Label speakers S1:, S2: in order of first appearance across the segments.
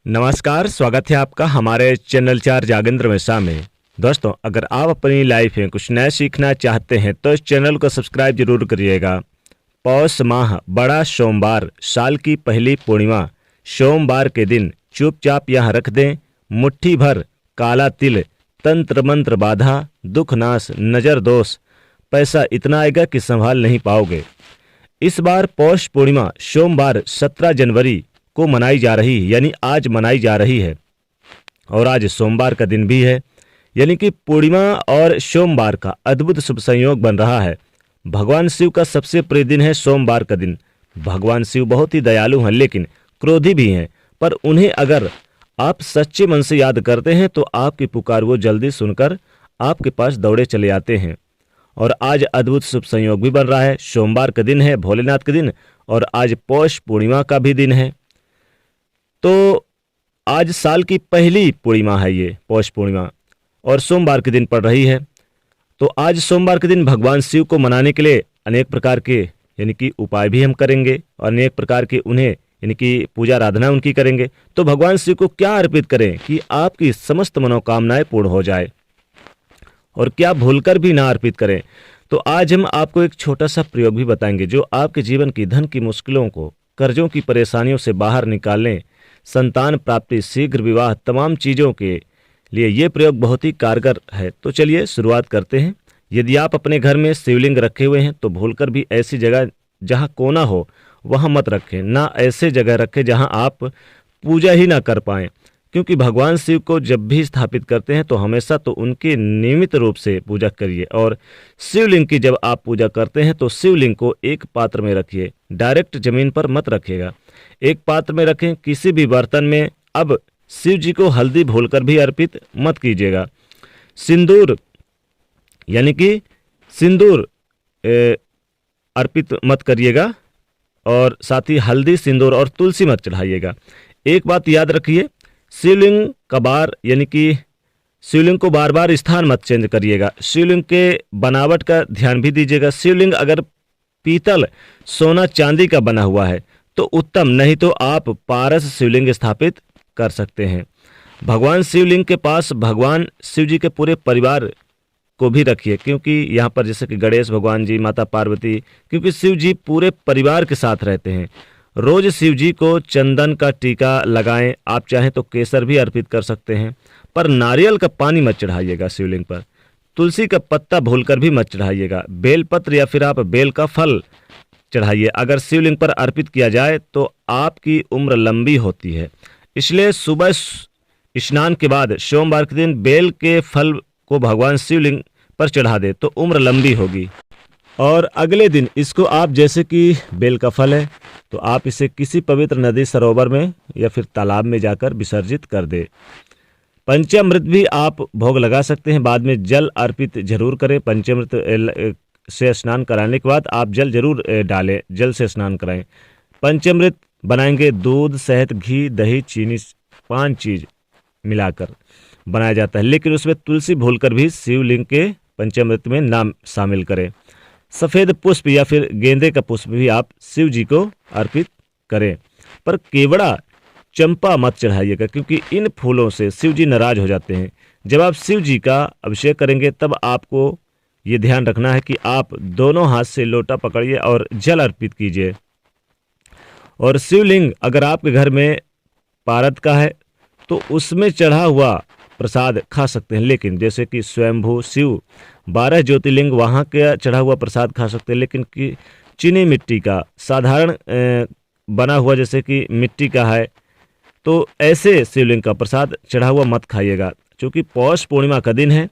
S1: नमस्कार, स्वागत है आपका हमारे चैनल 4 जागेंद्र मिश्रा में। दोस्तों, अगर आप अपनी लाइफ में कुछ नया सीखना चाहते हैं तो इस चैनल को सब्सक्राइब जरूर करिएगा। पौष माह बड़ा सोमवार, साल की पहली पूर्णिमा सोमवार के दिन चुपचाप यहाँ रख दें मुट्ठी भर काला तिल। तंत्र मंत्र बाधा, दुख नाश, नजर दोष, पैसा इतना आएगा कि संभाल नहीं पाओगे। इस बार पौष पूर्णिमा सोमवार 17 जनवरी को मनाई जा रही है, यानी आज मनाई जा रही है और आज सोमवार का दिन भी है, यानी कि पूर्णिमा और सोमवार का अद्भुत शुभ संयोग बन रहा है। भगवान शिव का सबसे प्रिय दिन है सोमवार का दिन। भगवान शिव बहुत ही दयालु हैं, लेकिन क्रोधी भी हैं, पर उन्हें अगर आप सच्चे मन से याद करते हैं तो आपकी पुकार वो जल्दी सुनकर आपके पास दौड़े चले आते हैं। और आज अद्भुत शुभ संयोग भी बन रहा है। सोमवार का दिन है, भोलेनाथ का दिन, और आज पौष पूर्णिमा का भी दिन है। तो आज साल की पहली पूर्णिमा है ये पौष पूर्णिमा, और सोमवार के दिन पड़ रही है। तो आज सोमवार के दिन भगवान शिव को मनाने के लिए अनेक प्रकार के यानी कि उपाय भी हम करेंगे और अनेक प्रकार के उन्हें यानी कि पूजा आराधना उनकी करेंगे। तो भगवान शिव को क्या अर्पित करें कि आपकी समस्त मनोकामनाएं पूर्ण हो जाए, और क्या भूलकर भी ना अर्पित करें। तो आज हम आपको एक छोटा सा प्रयोग भी बताएंगे जो आपके जीवन की धन की मुश्किलों को, कर्जों की परेशानियों से बाहर निकालने, संतान प्राप्ति, शीघ्र विवाह, तमाम चीज़ों के लिए ये प्रयोग बहुत ही कारगर है। तो चलिए शुरुआत करते हैं। यदि आप अपने घर में शिवलिंग रखे हुए हैं तो भूलकर भी ऐसी जगह जहां कोना हो वहां मत रखें, ना ऐसे जगह रखें जहां आप पूजा ही ना कर पाएं, क्योंकि भगवान शिव को जब भी स्थापित करते हैं तो हमेशा तो उनके नियमित रूप से पूजा करिए। और शिवलिंग की जब आप पूजा करते हैं तो शिवलिंग को एक पात्र में रखिए, डायरेक्ट जमीन पर मत रखिएगा, एक पात्र में रखें, किसी भी बर्तन में। अब शिव जी को हल्दी भूलकर भी अर्पित मत कीजिएगा। सिंदूर यानी कि सिंदूर अर्पित मत करिएगा, और साथ ही हल्दी, सिंदूर और तुलसी मत चढ़ाइएगा। एक बात याद रखिए, शिवलिंग का बार यानी कि शिवलिंग को बार बार स्थान मत चेंज करिएगा। शिवलिंग के बनावट का ध्यान भी दीजिएगा। शिवलिंग अगर पीतल, सोना, चांदी का बना हुआ है तो उत्तम, नहीं तो आप पारस शिवलिंग स्थापित कर सकते हैं। भगवान शिवलिंग के पास भगवान शिव जी के पूरे परिवार को भी रखिए, क्योंकि यहाँ पर जैसे कि गणेश भगवान जी, माता पार्वती, क्योंकि शिव जी पूरे परिवार के साथ रहते हैं। रोज शिव जी को चंदन का टीका लगाएं। आप चाहें तो केसर भी अर्पित कर सकते हैं, पर नारियल का पानी मत चढ़ाइएगा शिवलिंग पर। तुलसी का पत्ता भूलकर भी मत चढ़ाइएगा। बेलपत्र या फिर आप बेल का फल चढ़ाइए। अगर शिवलिंग पर अर्पित किया जाए तो आपकी उम्र लंबी होती है, इसलिए सुबह स्नान के बाद सोमवार के दिन बेल के फल को भगवान शिवलिंग पर चढ़ा दे तो उम्र लंबी होगी। और अगले दिन इसको आप, जैसे कि बेल का फल है तो आप इसे किसी पवित्र नदी, सरोवर में या फिर तालाब में जाकर विसर्जित कर दे। पंचामृत भी आप भोग लगा सकते हैं। बाद में जल अर्पित जरूर करें। पंचामृत से स्नान कराने के बाद आप जल जरूर डालें, जल से स्नान कराएं। पंचामृत बनाएंगे दूध, शहद, घी, दही, चीनी, 5 चीज मिलाकर बनाया जाता है, लेकिन उसमें तुलसी भूलकर भी शिवलिंग के पंचामृत में नाम शामिल करें। सफ़ेद पुष्प या फिर गेंदे का पुष्प भी आप शिव जी को अर्पित करें, पर केवड़ा, चंपा मत चढ़ाइएगा, क्योंकि इन फूलों से शिव जी नाराज हो जाते हैं। जब आप शिव जी का अभिषेक करेंगे तब आपको ये ध्यान रखना है कि आप दोनों हाथ से लोटा पकड़िए और जल अर्पित कीजिए। और शिवलिंग अगर आपके घर में पारद का है तो उसमें चढ़ा हुआ प्रसाद खा सकते हैं, लेकिन जैसे कि स्वयंभू शिव 12 ज्योतिर्लिंग, वहाँ का चढ़ा हुआ प्रसाद खा सकते हैं, लेकिन कि चीनी मिट्टी का साधारण बना हुआ जैसे कि मिट्टी का है तो ऐसे शिवलिंग का प्रसाद चढ़ा हुआ मत खाइएगा। क्योंकि पौष पूर्णिमा का दिन है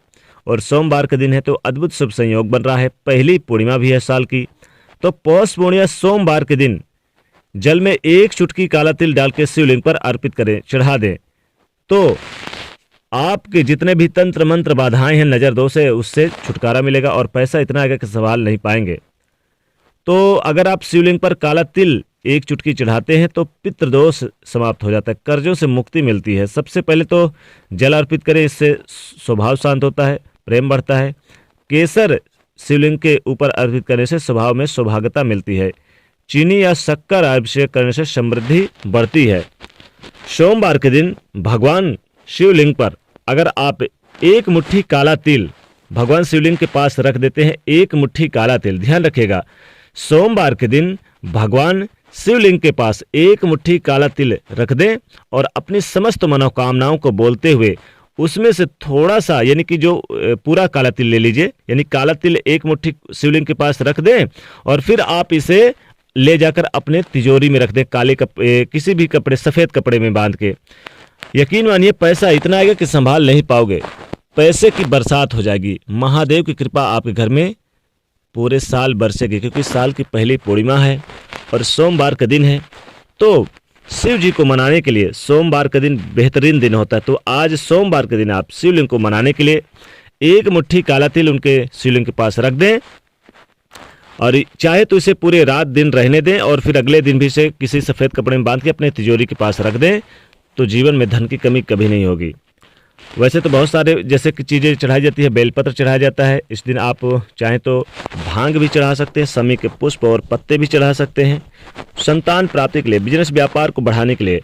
S1: और सोमवार का दिन है तो अद्भुत शुभ संयोग बन रहा है। पहली पूर्णिमा भी है साल की। तो पौष पूर्णिमा सोमवार के दिन जल में 1 चुटकी काला तिल डाल के शिवलिंग पर अर्पित करें, चढ़ा दें, तो आपके जितने भी तंत्र मंत्र बाधाएं हैं, नजर दोष है, उससे छुटकारा मिलेगा और पैसा इतना आएगा कि संभाल नहीं पाएंगे। तो अगर आप शिवलिंग पर काला तिल 1 चुटकी चढ़ाते हैं तो पितृदोष समाप्त हो जाता है, कर्जों से मुक्ति मिलती है। सबसे पहले तो जल अर्पित करें, इससे स्वभाव शांत होता है, प्रेम बढ़ता है। केसर शिवलिंग के ऊपर अर्पित करने से स्वभाव में सौभाग्यता मिलती है। चीनी या शक्कर अभिषेक करने से समृद्धि बढ़ती है। सोमवार के दिन भगवान शिवलिंग पर अगर आप एक मुट्ठी काला तिल भगवान शिवलिंग के पास रख देते हैं, एक मुट्ठी काला तिल, ध्यान रखिएगा, सोमवार के दिन भगवान शिवलिंग के पास एक मुट्ठी काला तिल रख दें और अपनी समस्त मनोकामनाओं को बोलते हुए उसमें से थोड़ा सा, यानी कि जो पूरा काला तिल ले लीजिए, यानी काला तिल एक मुट्ठी शिवलिंग के पास रख दें और फिर आप इसे ले जाकर अपने तिजोरी में रख दें, काले किसी भी कपड़े, सफ़ेद कपड़े में बांध के। यकीन मानिए पैसा इतना आएगा कि संभाल नहीं पाओगे, पैसे की बरसात हो जाएगी। महादेव की कृपा आपके घर में पूरे साल बरसेगी, क्योंकि साल की पहली पूर्णिमा है और सोमवार का दिन है। तो शिव जी को मनाने के लिए सोमवार का दिन बेहतरीन दिन होता है। तो आज सोमवार के दिन आप शिवलिंग को मनाने के लिए एक मुट्ठी काला तिल उनके शिवलिंग के पास रख दें और चाहे तो इसे पूरे रात दिन रहने दें और फिर अगले दिन भी इसे किसी सफ़ेद कपड़े में बांध के अपने तिजोरी के पास रख दें, तो जीवन में धन की कमी कभी नहीं होगी। वैसे तो बहुत सारे जैसे कि चीज़ें चढ़ाई जाती है, बेलपत्र चढ़ाया जाता है, इस दिन आप चाहें तो भांग भी चढ़ा सकते हैं, समी के पुष्प और पत्ते भी चढ़ा सकते हैं। संतान प्राप्ति के लिए, बिजनेस व्यापार को बढ़ाने के लिए,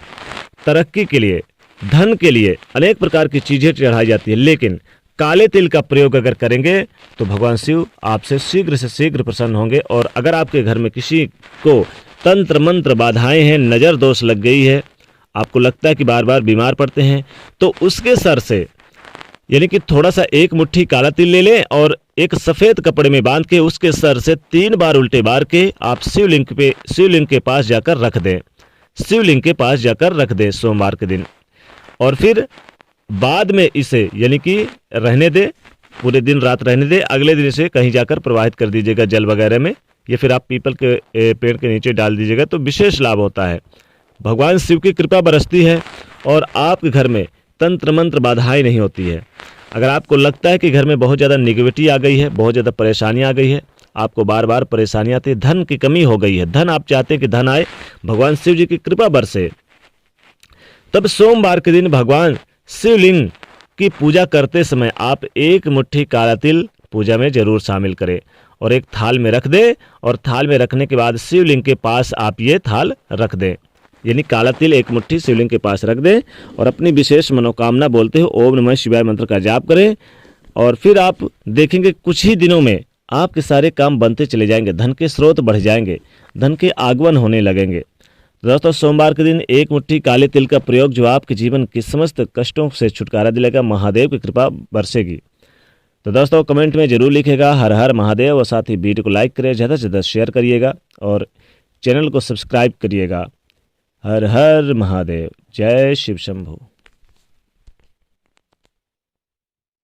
S1: तरक्की के लिए, धन के लिए अनेक प्रकार की चीज़ें चढ़ाई जाती है। लेकिन काले तिल का प्रयोग अगर करेंगे तो भगवान शिव आपसे शीघ्र से शीघ्र प्रसन्न होंगे। और अगर आपके घर में किसी को तंत्र मंत्र बाधाएं हैं, नज़र दोष लग गई है, आपको लगता है कि बार बार बीमार पड़ते हैं, तो उसके सर से, यानी कि थोड़ा सा एक मुट्ठी काला तिल ले लें और एक सफ़ेद कपड़े में बांध के उसके सर से 3 बार उल्टे बार के आप शिवलिंग के पास जाकर रख दें, शिवलिंग के पास जाकर रख दें सोमवार के दिन। और फिर बाद में इसे, यानी कि रहने दें, पूरे दिन रात रहने दें, अगले दिन इसे कहीं जाकर प्रवाहित कर दीजिएगा जल वगैरह में, या फिर आप पीपल के पेड़ के नीचे डाल दीजिएगा, तो विशेष लाभ होता है। भगवान शिव की कृपा बरसती है और आपके घर में तंत्र मंत्र बाधाएं नहीं होती है। अगर आपको लगता है कि घर में बहुत ज़्यादा निगेटिविटी आ गई है, बहुत ज़्यादा परेशानियां आ गई है, आपको बार बार परेशानियां आती है, धन की कमी हो गई है, धन आप चाहते हैं कि धन आए, भगवान शिव जी की कृपा बरसे, तब सोमवार के दिन भगवान शिवलिंग की पूजा करते समय आप एक मुट्ठी काला तिल पूजा में जरूर शामिल करें और एक थाल में रख दें। और थाल में रखने के बाद शिवलिंग के पास आप ये थाल रख दें, यानी काला तिल एक मुट्ठी शिवलिंग के पास रख दें और अपनी विशेष मनोकामना बोलते हुए ओम नमः शिवाय मंत्र का जाप करें। और फिर आप देखेंगे कुछ ही दिनों में आपके सारे काम बनते चले जाएंगे, धन के स्रोत बढ़ जाएंगे, धन के आगमन होने लगेंगे। दोस्तों, सोमवार के दिन एक मुट्ठी काले तिल का प्रयोग जो आपके जीवन के समस्त कष्टों से छुटकारा दिलाएगा, महादेव की कृपा बरसेगी। तो दोस्तों, कमेंट में जरूर लिखेगा हर हर महादेव और साथ ही वीडियो को लाइक करें, ज़्यादा से ज़्यादा शेयर करिएगा और चैनल को सब्सक्राइब करिएगा। हर हर महादेव, जय शिव शंभू।